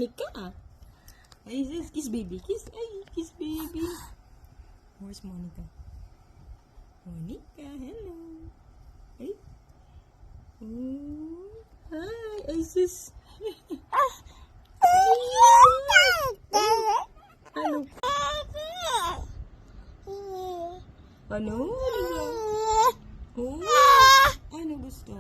Monica. Ay, kiss baby. Kiss. Ay, kiss baby. Where's Monica? Monica, hello. Ay. Hi, ay sis. Ano? Ano? Oh, ano gusto?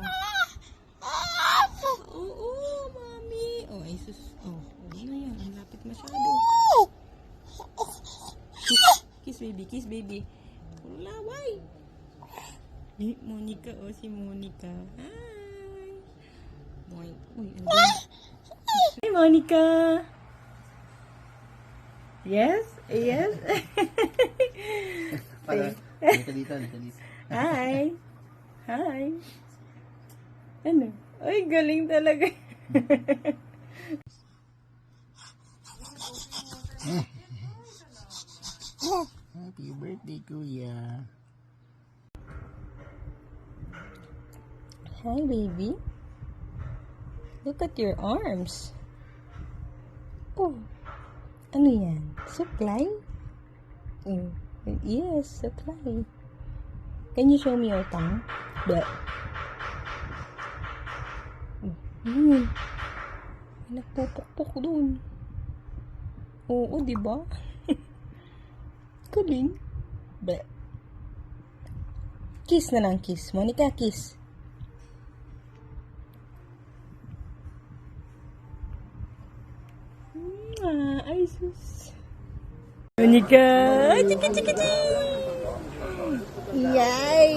Oo, mami. Oh, ay sus. Oh, ano yan? Ang lapit masyado. Kiss baby, kiss baby. Laway. Monica, oh si Monica. Hi. Uy, ano ba? Hi, Monica. Yes? Yes? Para, dito dito. Hi. Hi. Ano? Ay, galing talaga. Happy birthday, Kuya. Hi, baby. Look at your arms. Oh, ano yan? Supply? Yes, supply. Can you show me your tongue? But nagpupukpok dun. Oo, diba? Galing. But kiss na lang, kiss. Monica, kiss. Ay, sus. Monica! Chiki, chiki, chiki! Yay!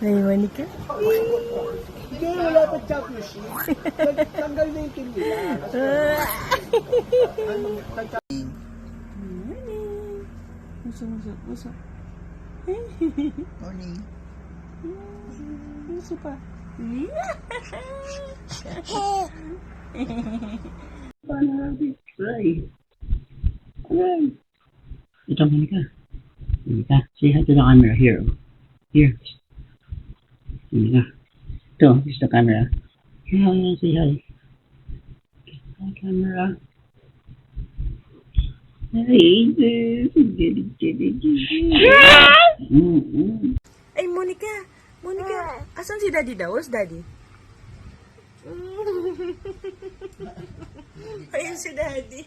Ay, Monica. Hindi, wala pa championship. Tanggal na yung team nila. Uso. Morning. Uso pa. Ito, Monica. Monica, say hi to the camera. Here. Here. Monica. Ito, this is the camera. Hi, say hi. Hi, camera. Ay, Monica! Monica! Asan si Daddy daw? Where's Daddy? Ayun si Daddy.